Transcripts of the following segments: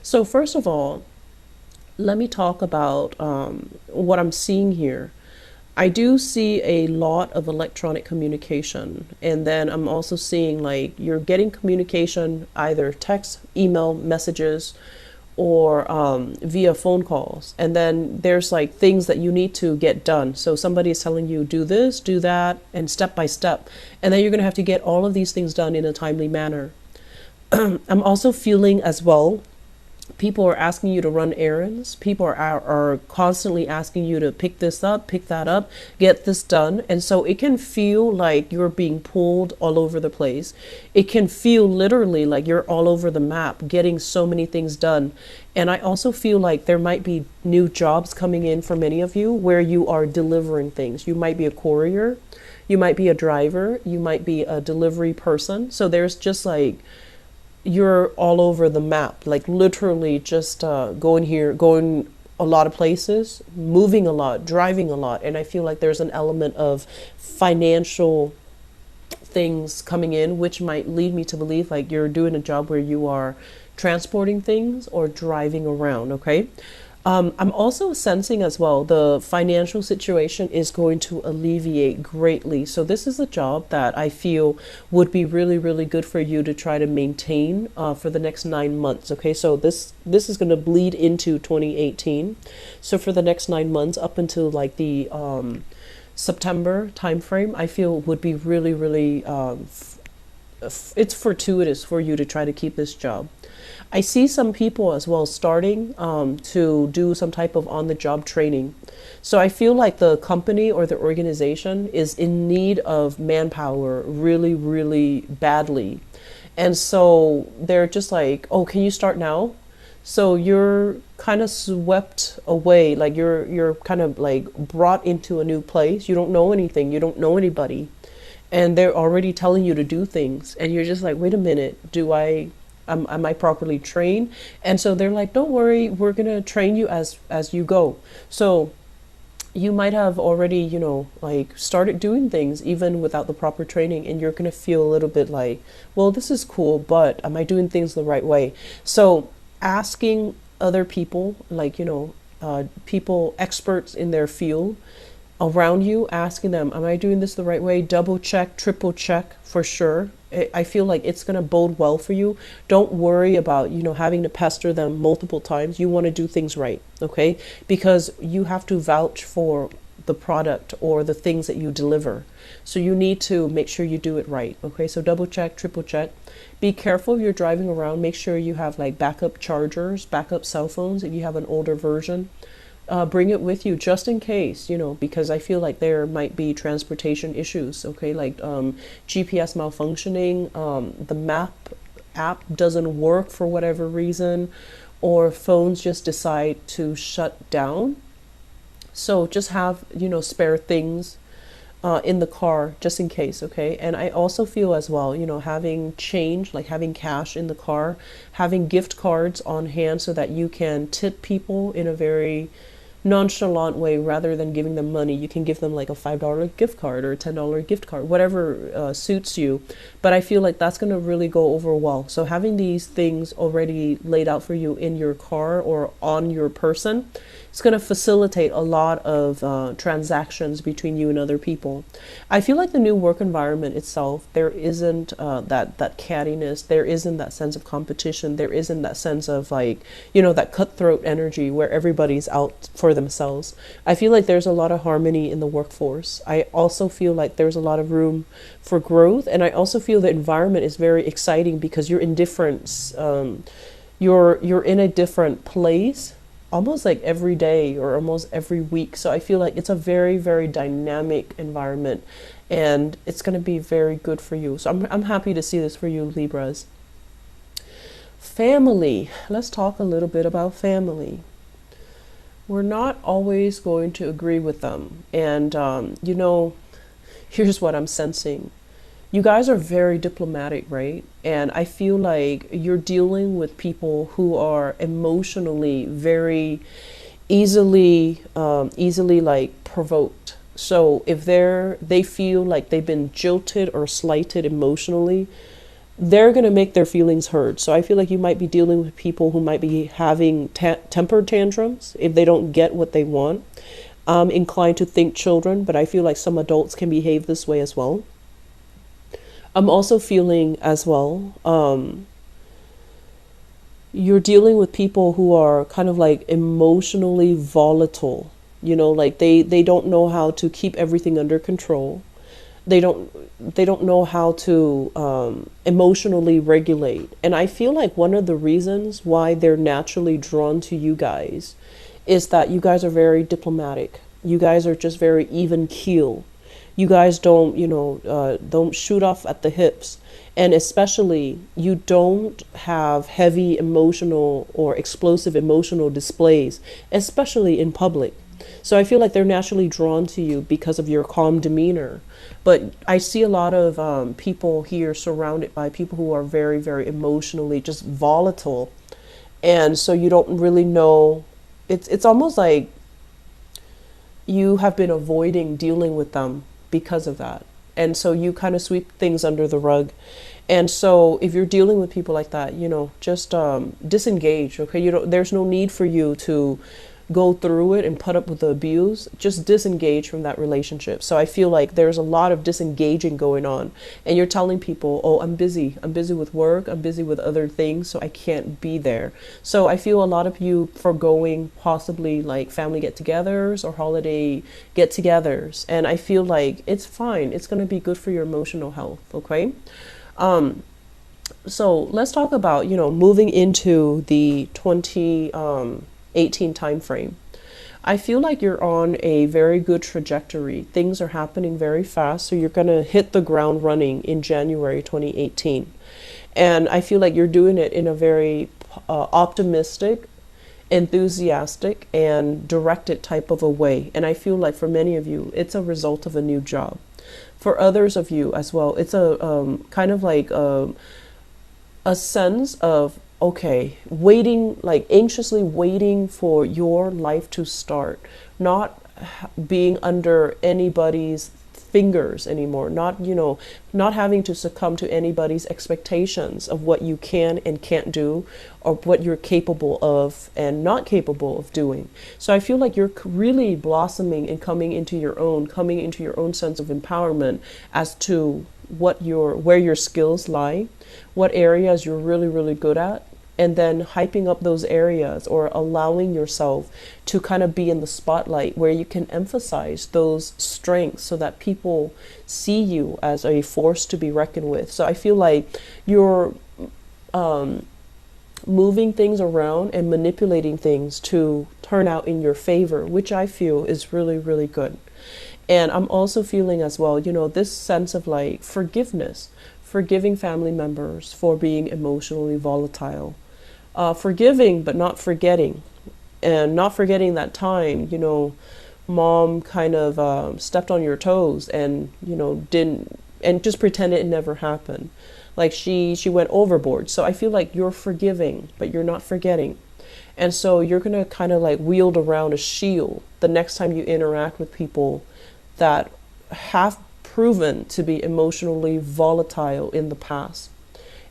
So first of all, let me talk about what I'm seeing here. I do see a lot of electronic communication, and then I'm also seeing like you're getting communication either text, email, messages, or via phone calls. And then there's like things that you need to get done. So somebody is telling you do this, do that, and step by step. And then you're going to have to get all of these things done in a timely manner. I'm also feeling as well, people are asking you to run errands. People are constantly asking you to pick this up, pick that up, get this done. And so it can feel like you're being pulled all over the place. It can feel literally like you're all over the map, getting so many things done. And I also feel like there might be new jobs coming in for many of you where you are delivering things. You might be a courier, you might be a driver, you might be a delivery person. So there's just like, you're all over the map, like literally just going here, going a lot of places, moving a lot, driving a lot. And I feel like there's an element of financial things coming in, which might lead me to believe like you're doing a job where you are transporting things or driving around. Okay. I'm also sensing as well the financial situation is going to alleviate greatly. So this is a job that I feel would be really, really good for you to try to maintain for the next 9 months. Okay, so this is going to bleed into 2018. So for the next 9 months up until like the September timeframe, I feel would be really, really it's fortuitous for you to try to keep this job. I see some people as well starting to do some type of on-the-job training. So I feel like the company or the organization is in need of manpower really, really badly. And so they're just like, oh, can you start now? So you're kind of swept away, like you're kind of like brought into a new place. You don't know anything, you don't know anybody, and they're already telling you to do things, and you're just like, wait a minute, am I properly trained? And so they're like, don't worry, we're gonna train you as you go. So you might have already, like started doing things even without the proper training, and you're gonna feel a little bit like, well, this is cool, but am I doing things the right way? So asking other people, like, people experts in their field around you, asking them, am I doing this the right way? Double check, triple check for sure. I feel like it's going to bode well for you. Don't worry about, having to pester them multiple times. You want to do things right, okay? Because you have to vouch for the product or the things that you deliver. So you need to make sure you do it right, okay? So double check, triple check. Be careful if you're driving around. Make sure you have like backup chargers, backup cell phones if you have an older version. Bring it with you just in case, because I feel like there might be transportation issues, okay, like GPS malfunctioning, the map app doesn't work for whatever reason, or phones just decide to shut down. So just have, spare things in the car just in case, okay? And I also feel as well, having change, like having cash in the car, having gift cards on hand so that you can tip people in a very nonchalant way. Rather than giving them money, you can give them like a $5 gift card or a $10 gift card, whatever suits you. But I feel like that's going to really go over well. So having these things already laid out for you in your car or on your person, it's going to facilitate a lot of transactions between you and other people. I feel like the new work environment itself, there isn't that cattiness, there isn't that sense of competition, there isn't that sense of like, that cutthroat energy where everybody's out for themselves. I feel like there's a lot of harmony in the workforce. I also feel like there's a lot of room for growth, and I also feel the environment is very exciting because you're in different, you're in a different place almost like every day or almost every week. So I feel like it's a very, very dynamic environment, and it's going to be very good for you. So I'm happy to see this for you, Libras. Family. Let's talk a little bit about family. We're not always going to agree with them. And, here's what I'm sensing. You guys are very diplomatic, right? And I feel like you're dealing with people who are emotionally very easily like provoked. So if they feel like they've been jilted or slighted emotionally, they're going to make their feelings heard. So I feel like you might be dealing with people who might be having temper tantrums if they don't get what they want. I'm inclined to think children, but I feel like some adults can behave this way as well. I'm also feeling as well, you're dealing with people who are kind of like emotionally volatile. You know, like they don't know how to keep everything under control. They don't they don't know how to emotionally regulate. And I feel like one of the reasons why they're naturally drawn to you guys is that you guys are very diplomatic. You guys are just very even keel. You guys don't, don't shoot off at the hips. And especially, you don't have heavy emotional or explosive emotional displays, especially in public. So I feel like they're naturally drawn to you because of your calm demeanor. But I see a lot of people here surrounded by people who are very, very emotionally just volatile. And so you don't really know. It's almost like you have been avoiding dealing with them because of that. And so you kind of sweep things under the rug. And so if you're dealing with people like that, just disengage, okay? There's no need for you to go through it and put up with the abuse. Just disengage from that relationship. So I feel like there's a lot of disengaging going on. And you're telling people, oh, I'm busy. I'm busy with work. I'm busy with other things, so I can't be there. So I feel a lot of you foregoing possibly like family get-togethers or holiday get-togethers. And I feel like it's fine. It's going to be good for your emotional health, okay? So let's talk about, moving into the 2018 time frame. I feel like you're on a very good trajectory. Things are happening very fast, so you're going to hit the ground running in January 2018. And I feel like you're doing it in a very optimistic, enthusiastic, and directed type of a way. And I feel like for many of you, it's a result of a new job. For others of you as well, it's a kind of like a sense of, okay, waiting, like anxiously waiting for your life to start, not being under anybody's fingers anymore, not having to succumb to anybody's expectations of what you can and can't do, or what you're capable of and not capable of doing. So I feel like you're really blossoming and coming into your own sense of empowerment as to where your skills lie, what areas you're really, really good at, and then hyping up those areas or allowing yourself to kind of be in the spotlight where you can emphasize those strengths so that people see you as a force to be reckoned with. So I feel like you're moving things around and manipulating things to turn out in your favor, which I feel is really, really good. And I'm also feeling as well, this sense of like forgiveness, forgiving family members for being emotionally volatile. Forgiving, but not forgetting. And not forgetting that time, mom kind of stepped on your toes and, didn't, and just pretended it never happened. Like she went overboard. So I feel like you're forgiving, but you're not forgetting. And so you're going to kind of like wield around a shield the next time you interact with people that have proven to be emotionally volatile in the past.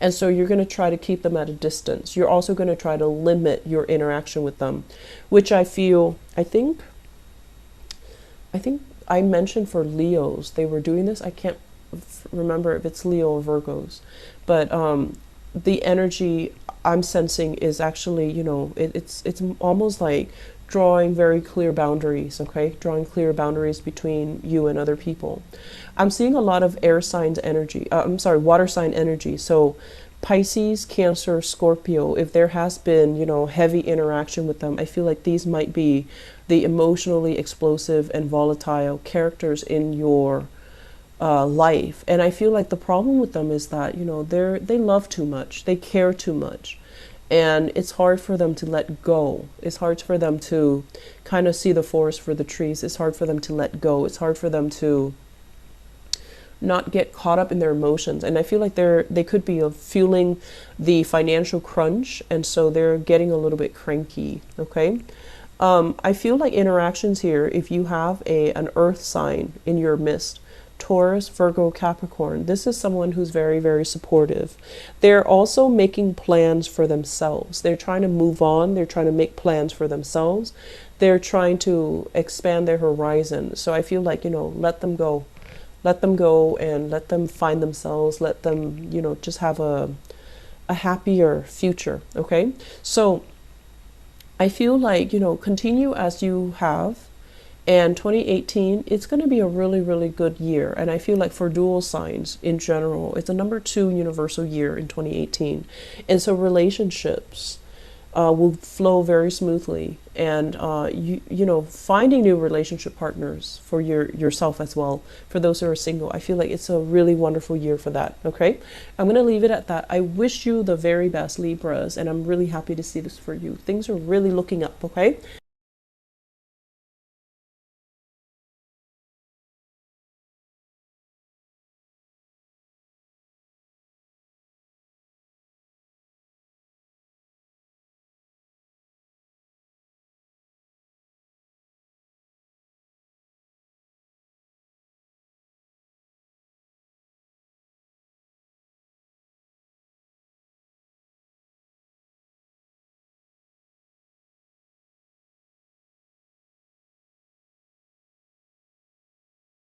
And so you're going to try to keep them at a distance. You're also going to try to limit your interaction with them, which I think I mentioned for Leos, they were doing this. I can't remember if it's Leo or Virgos, but the energy I'm sensing is actually, it's almost like drawing very clear boundaries, okay? Drawing clear boundaries between you and other people. I'm seeing a lot of air signs energy, water sign energy. So Pisces, Cancer, Scorpio, if there has been, heavy interaction with them, I feel like these might be the emotionally explosive and volatile characters in your life. And I feel like the problem with them is that, they love too much, they care too much. And it's hard for them to let go. It's hard for them to kind of see the forest for the trees. It's hard for them to let go. It's hard for them to not get caught up in their emotions. And I feel like they could be feeling the financial crunch, and so they're getting a little bit cranky, okay? I feel like interactions here, if you have an earth sign in your midst, Taurus, Virgo, Capricorn, this is someone who's very, very supportive. They're also making plans for themselves. They're trying to move on. They're trying to make plans for themselves. They're trying to expand their horizon. So I feel like, let them go. Let them go and let them find themselves. Let them, just have a happier future. Okay. So I feel like, continue as you have. And 2018, it's going to be a really, really good year. And I feel like for dual signs in general, it's a number 2 universal year in 2018. And so relationships will flow very smoothly. And, finding new relationship partners for yourself as well. For those who are single, I feel like it's a really wonderful year for that. Okay. I'm going to leave it at that. I wish you the very best, Libras. And I'm really happy to see this for you. Things are really looking up. Okay.